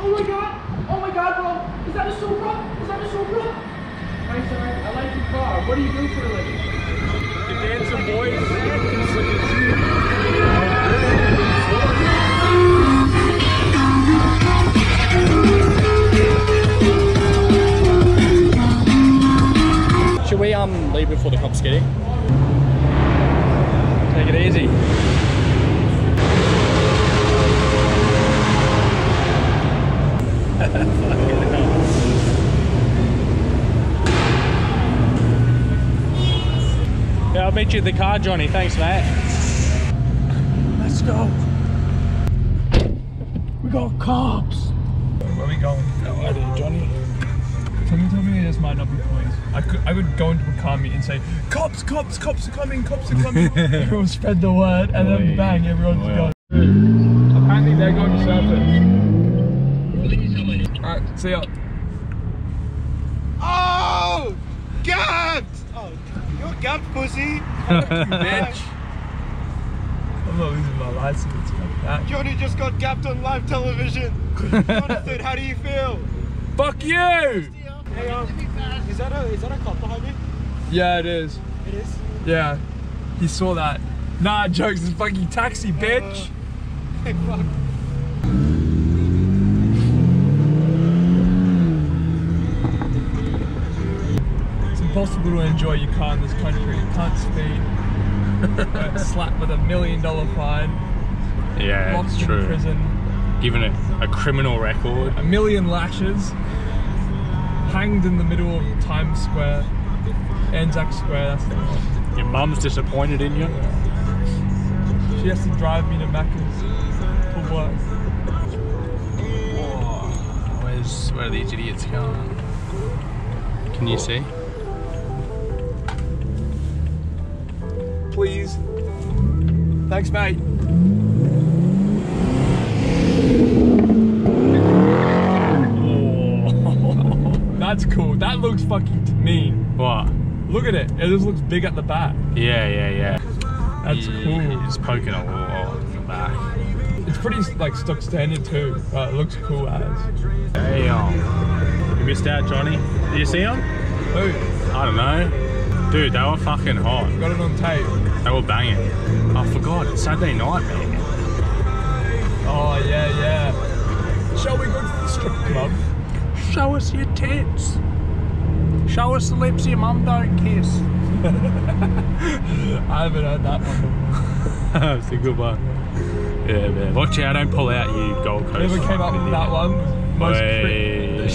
Oh my god, bro! Is that a Supra? Is that a Supra? Hi, sir. I like your car. What do you do for a living? You dancing boys? Should we leave before the cops get in? Take it easy. Yeah, I'll meet you at the car, Johnny. Thanks, mate. Let's go. We got cops. Where are we going? No idea, Johnny. Tell me this might not be police. I would go into a car meet and say, cops, cops, cops are coming, cops are coming. Everyone spread the word, and then bang, everyone's gone. Apparently they're going surfing. Alright, see ya. Oh! Gabbed! Oh, you're gabbed, pussy! Bitch! I'm not losing my license. Johnny just got gabbed on live television. Jonathan, how do you feel? Fuck you! Hey, is that a cop behind me? Yeah, it is. It is? Yeah. He saw that. Nah, jokes, it's a fucking taxi, bitch! Hey, fuck. It's impossible to enjoy your car in this country. You can't speed. Slapped with $1 million fine. Yeah, locked it's in true. Prison. Given a criminal record. 1 million lashes. Hanged in the middle of Times Square. Anzac Square, that's the one. Your mum's disappointed in you? She has to drive me to Macca's for work. Whoa. Where are these idiots going? Can you see? Please. Thanks, mate. That's cool. That looks fucking mean. What? Look at it. It just looks big at the back. Yeah. That's cool. He's poking a wall in the back. It's pretty like stock standard too, but it looks cool as. Damn. You missed out, Johnny. Did you see him? Who? I don't know. Dude, they were fucking hot. Got it on tape. They were banging. I forgot. It's Saturday night, man. Oh yeah. Shall we go to the strip club? Show us your tits. Show us the lips your mum don't kiss. I haven't heard that one before. That's a good one. Yeah, man. Watch out, don't pull out, you Gold Coast. Whoever came up with that one, most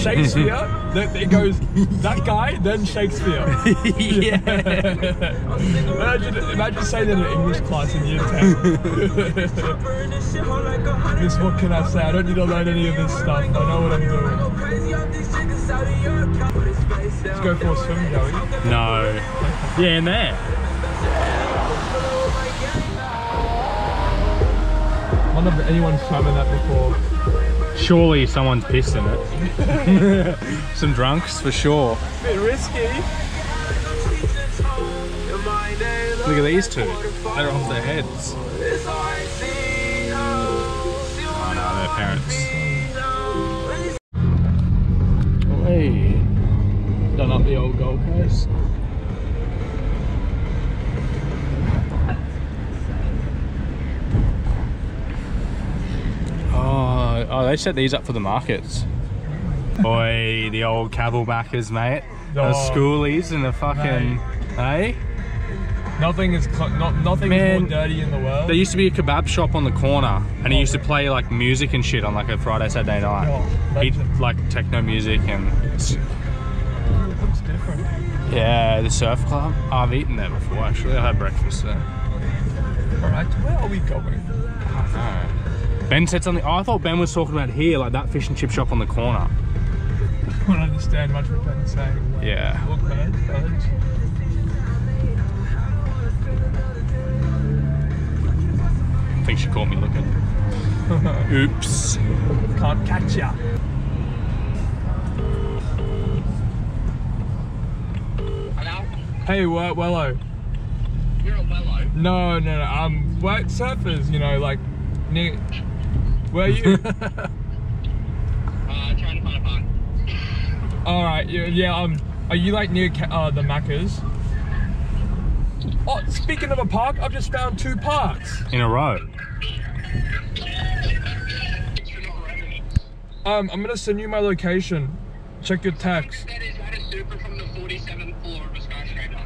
Shakespeare, it goes, that guy, then Shakespeare. Yeah. Imagine saying that in English class in year 10. Miss, what can I say? I don't need to learn any of this stuff. I know what I'm doing. Let's go for a swim, Joey. No. Yeah, in there. I wonder if anyone's swam in that before. Surely someone's pissed in it. Some drunks for sure. Bit risky. Look at these two. They're off their heads. Oh no, their parents. Hey. Done up the old Gold Coast. Oh, they set these up for the markets. Oi, the old cabblebackers, mate. The schoolies and the fucking, hey? Nothing is nothing is more dirty in the world. There used to be a kebab shop on the corner, and he used to play like music and shit on like a Friday, Saturday night. He'd like techno music and. It looks different. Yeah, the surf club. I've eaten there before actually. I had breakfast there. Alright, where are we going? I don't know. Ben said something. Oh, I thought Ben was talking about here, like that fish and chip shop on the corner. I don't understand much what Ben's saying. Yeah. Look, birds. I think she caught me looking. Oops. Can't catch ya. Hello? Hey, Wello. You're a Wello? No. Work surfers, you know, like near. Where are you? Alright, yeah, are you like near the Maccas? Oh, speaking of a park, I've just found 2 parks. In a row. I'm gonna send you my location. Check your text. That is Supra from the 47th floor of a skyscraper.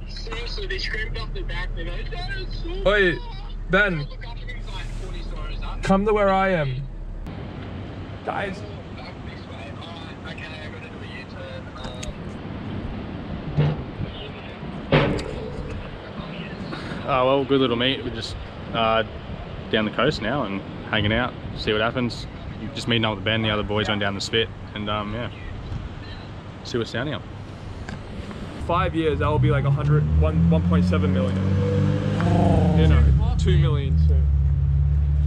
Seriously, they scraped off the back. They go, that is Supra. Wait, Ben, Look up, it's like 40 stories up. come to where I am. Guys. Back this way. Alright, okay, I gotta do a U-turn. Oh well, good little meet. We're just down the coast now and hanging out, see what happens. Just meeting up with Ben, the other boys went down the spit, and yeah, see what's down here. 5 years, that will be like 1.7 million. You know, 2 million soon.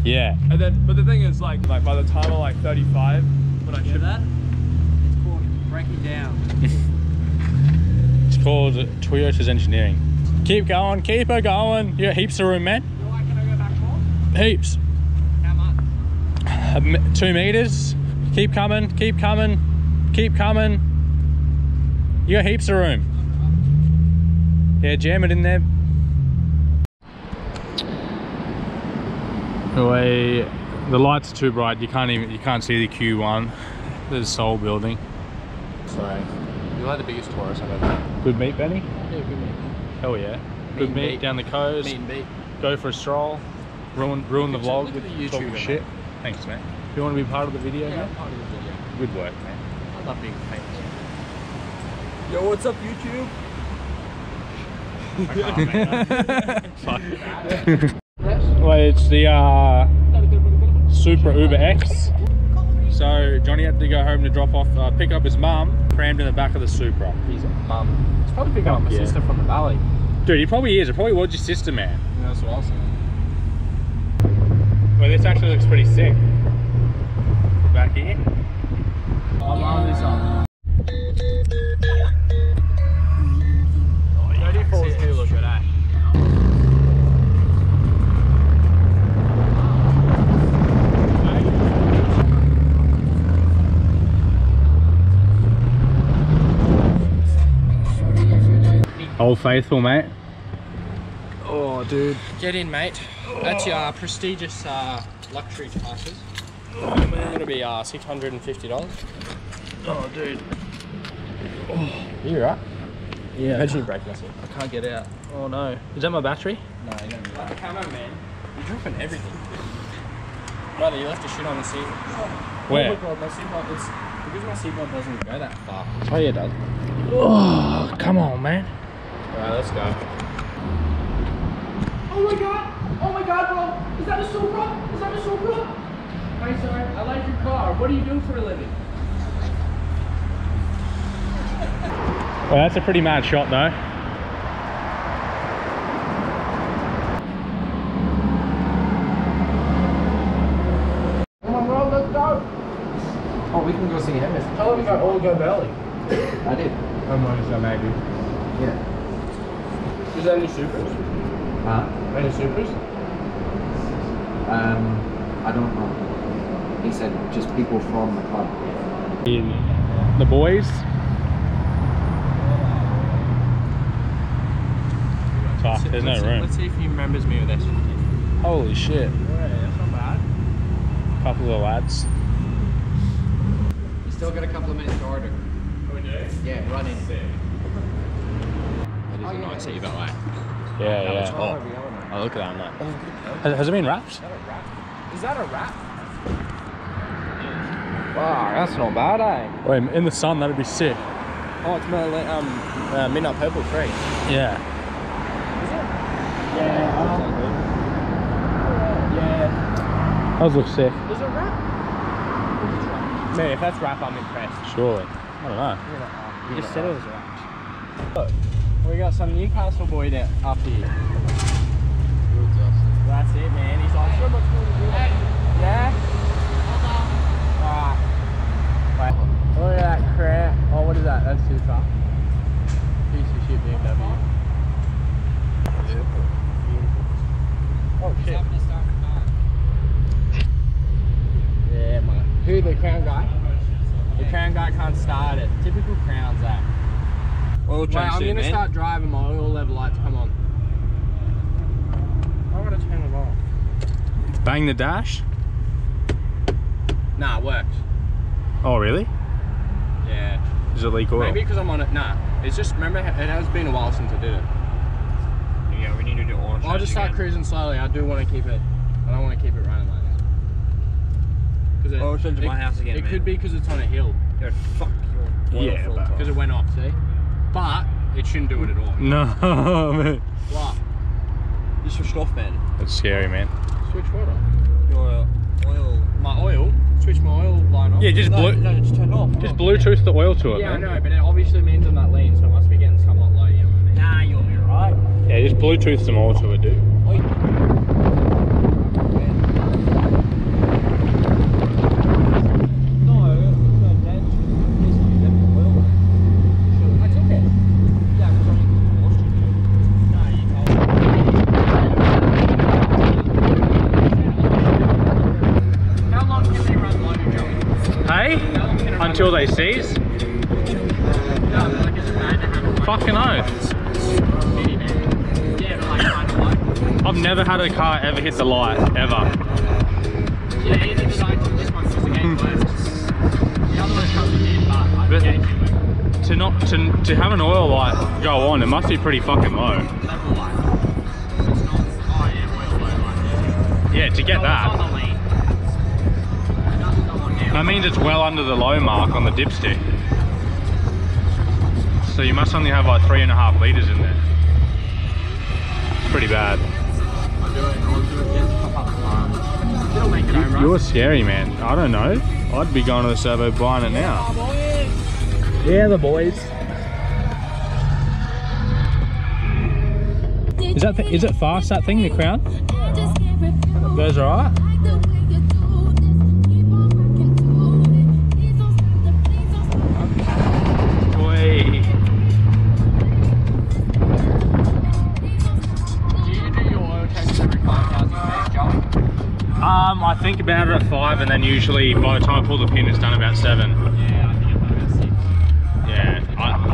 Yeah. And then, but the thing is, like by the time I'm like 35, when I ship that? It's called breaking down. It's called Toyota's Engineering. Keep going, keep her going. You got heaps of room, man. Can I go back more? Heaps. How much? 2 meters. Keep coming, keep coming, keep coming. You got heaps of room. Yeah, jam it in there. Anyway, the lights are too bright. You can't see the Q1. There's Seoul building. Sorry. You're like the biggest tourist I've ever met. Good meet, Benny. Yeah, good meet. Hell yeah. Good meet down the coast. Meet and beat. Go for a stroll. Ruin the vlog look at with the YouTube, talking mate. shit. Thanks, man. Do you want to be part of the video? Yeah, man? I'm part of the video. Good work, man. I love being famous. yo, what's up, YouTube? Well, it's the Supra Uber X. So Johnny had to go home to drop off, pick up his mum, crammed in the back of the Supra. He's a mum. He's probably picking up my Yeah. sister from the valley. Dude, he probably is. It probably was your sister, man. Yeah, that's what I was saying. Well, this actually looks pretty sick. Back here. I'm on this up. Oh, 34 is new, look at that. Old Faithful, mate. Oh, dude. Get in, mate. That's your prestigious luxury classes. It's gonna be $650. Oh, dude. You right? Yeah. Imagine you break this. I can't get out. Oh no. Is that my battery? No, you don't. Like a camo man. You're dropping everything. Brother, you left a shit on the seat. Where? Oh my god, my seatbelt. It's because my seatbelt doesn't go that far. Oh yeah, it does. Oh, come on, man. Alright, let's go. Oh my god, bro! Is that a Supra? Is that a Supra? Hi, sir. I like your car. What do you do for a living? Well, that's a pretty mad shot, though. Come on, bro. Let's go. Oh, we can go see him. Tell him to go belly. I did. I'm not so maybe. Yeah. Is that any Supras? Huh? Any Supras? I don't know. He said just people from the club. The boys. Fuck, there's no room. Let's see if he remembers me with SGT. Holy shit. That's not bad. Couple of lads. You still got a couple of minutes to order. Oh, we do? Yeah, run in. That is a nice seatbelt, mate. Yeah, That was yeah. hot. Oh, look at that. I'm like, has it been wrapped? Is that a wrap? Wow, that's not bad, eh? Wait, in the sun, that'd be sick. Oh, it's midnight purple tree. Yeah. Yeah. Those look sick. Is it wrap? Man, if that's wrap, I'm impressed. Surely. I don't know. You just said it was wrap. Look, we got some Newcastle boy there after you. That's it, man. He's like, so much more to do. Yeah? Alright. Wait. Look at that crap. Oh, what is that? That's too far. Piece of shit BMW. Oh shit. Yeah, man. Who, the crown guy? The crown guy can't start it. Typical crown, Zach. Oil Wait, change I'm soon, gonna man. start driving. My oil level lights come on. I'm gonna turn it off. Bang the dash? Nah, it works. Oh, really? Yeah. Does it leak oil? Maybe because I'm on it. Nah, it's just, remember, it has been a while since I did it. Yeah, we need to do oil change. I'll just start cruising slowly. I do want to keep it. I don't want to keep it running like this. Oil change at my house again, It man. could be because it's on a hill. Go fuck your oil Yeah, filter. Because it went off, see? But it shouldn't do it at all. No, man. What? You switched off, man. That's scary, man. Switch what on? Your oil. My oil? Switch my oil line off? Yeah, just No, it's turned off. just Bluetooth the oil to it, Yeah, I man. know, but it obviously means I'm not lean, so it must be getting somewhat low, you know what I mean? Nah, you'll be right. Yeah, just Bluetooth some oil to it, dude. I took it. How long can they run low, Joey? Hey? How long can it run Until they cease? low? Like, is it bad to have it? Fucking oath. Maybe, man. Yeah, but like, kind of like. I've never had a car ever hit the light, ever. Yeah, either did I till this one because the game works. The other one probably did, but I But- the game didn't work. To have an oil light go on, it must be pretty fucking low. Level light. It's not. Oh yeah, oil low light. Yeah, to get No, that. it's on the lean. It doesn't go on now. That means it's well under the low mark on the dipstick. So you must only have like 3.5 litres in there. It's pretty bad. I'll do it again. Pop up tomorrow. It'll make it home, right? You're scary, man. I don't know. I'd be going to the servo buying it now. Yeah, the boys. Is it fast, that thing, the Crown? Goes alright? Boy. Do you do your oil changes every 5,000 k's, Joel? I think about it at 5, and then usually by the time I pull the pin, it's done about 7. Yeah, I think it's about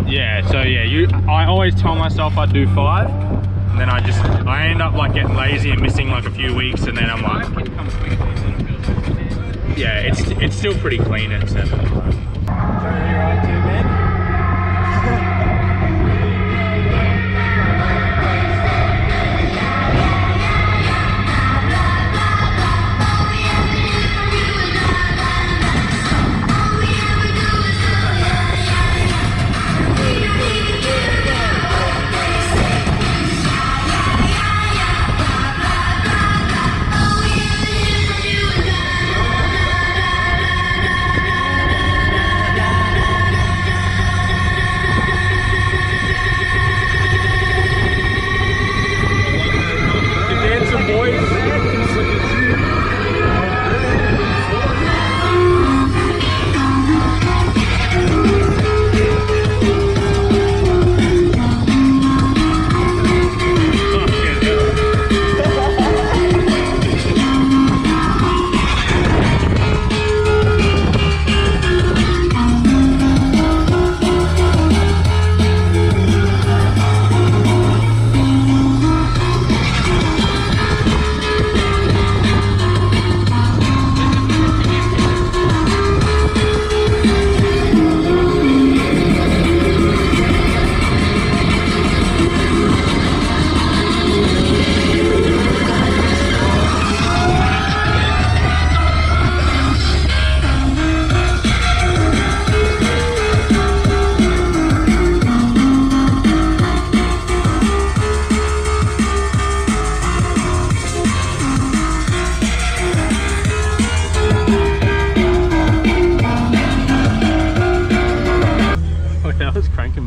6. Yeah. So yeah, I always tell myself I'd do 5, and then I end up like getting lazy and missing like a few weeks, and then I'm like, 5 can come quickly, so it feels like yeah, it's still pretty clean at 7. Johnny, you right too, man?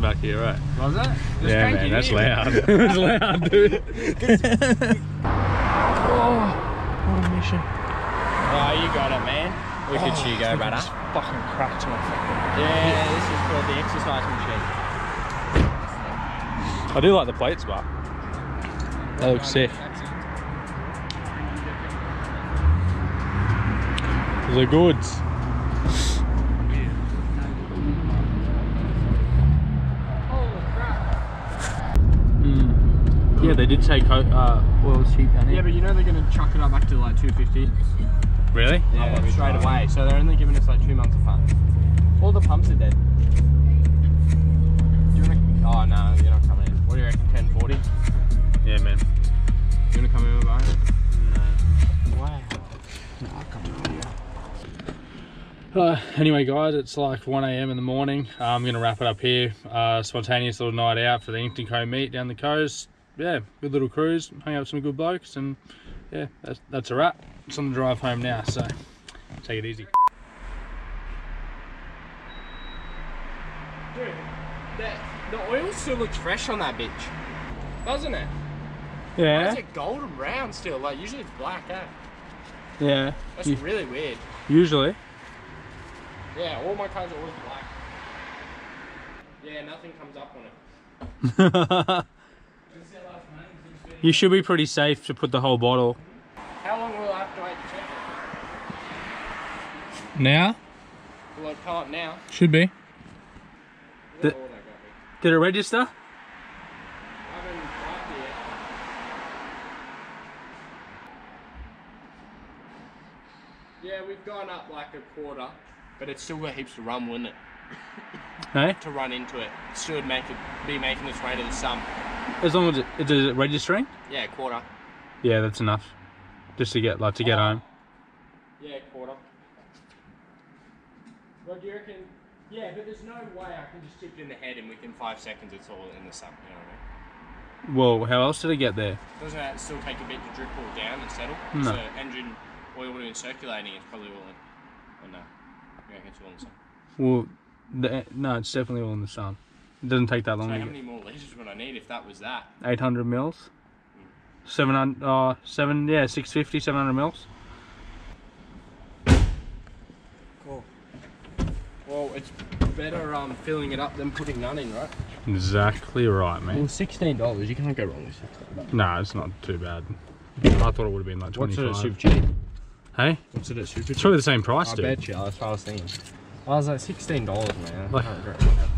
Back here, right? Was it? Yeah, man, that's loud. That's loud, dude. What a mission. Oh, you got it, man. Look at you go, brother. Fucking cracked my fucking. Yeah, this is called the exercise machine. I do like the plates, but they look sick. The goods. Yeah, they did say oil's cheap down here. Yeah, but you know they're gonna chuck it up back to like 250. Really? Yeah, straight away. So they're only giving us like 2 months of fun. All the pumps are dead. Do you wanna? Oh no, you're not coming in. What do you reckon? 1040? Yeah, man. You wanna come in with mine? No. Wow. No, I'll come with you. Anyway guys, it's like 1 AM in the morning. I'm going to wrap it up here. Spontaneous little night out for the Inkton Co meet down the coast. Yeah, good little cruise, hung out with some good blokes, and yeah, that's a wrap. It's on the drive home now, so take it easy. Dude, the oil still looks fresh on that bitch, doesn't it? Why Yeah. is it golden brown still? Like usually it's black, eh? Yeah. That's really weird. Usually. Yeah, all my cars are always black. Yeah, nothing comes up on it. You should be pretty safe to put the whole bottle. How long will I have to wait to check it? Now? Will it come up now? Should be. What The- order got me? Did it register? I haven't wiped it yet. Yeah, we've gone up like a quarter, but it's still got heaps to run, wouldn't it? Hey? To run into it. It still would be making its way to the sump. As long as is it registering? Yeah, quarter. Yeah, that's enough. Just to get get home. Yeah, quarter. What do you reckon? Yeah, but there's no way I can just tip it in the head and within 5 seconds it's all in the sump, you know what I mean? Well, how else did it get there? Doesn't that still take a bit to drip all down and settle? No. So engine oil doing circulating, it's probably all in. Or no? You reckon it's all in the sun? Well, no, it's definitely all in the sun. It doesn't take that long So to how get. many more litres would I need if that was that? 800 mils. 650, 700 mils. Cool. Well, it's better filling it up than putting none in, right? Exactly right, Well, man. $16, you can't go wrong with $16. No, it's not too bad. I thought it would have been like 25. What's it at Super Cheap? Hey? What's it at Super Cheap? It's probably the same price, I dude. bet you, that's what I was thinking. I was like, $16, man. Like- I can't regret that.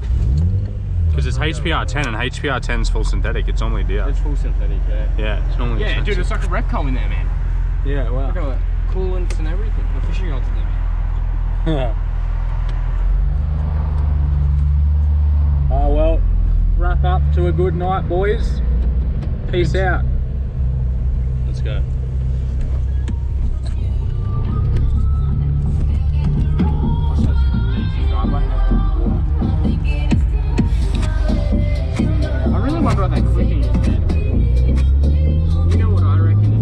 Because it's HPR 10 and HPR 10's full synthetic. It's normally dear. It's full synthetic, yeah. Yeah, it's normally Yeah, dude, expensive. it's like a Repco in there, man. Yeah, Look wow. at the coolants and everything. The fishing rods in there, man. Oh well, wrap up to a good night, boys. Peace out. Let's go. I really wonder what that clicking is.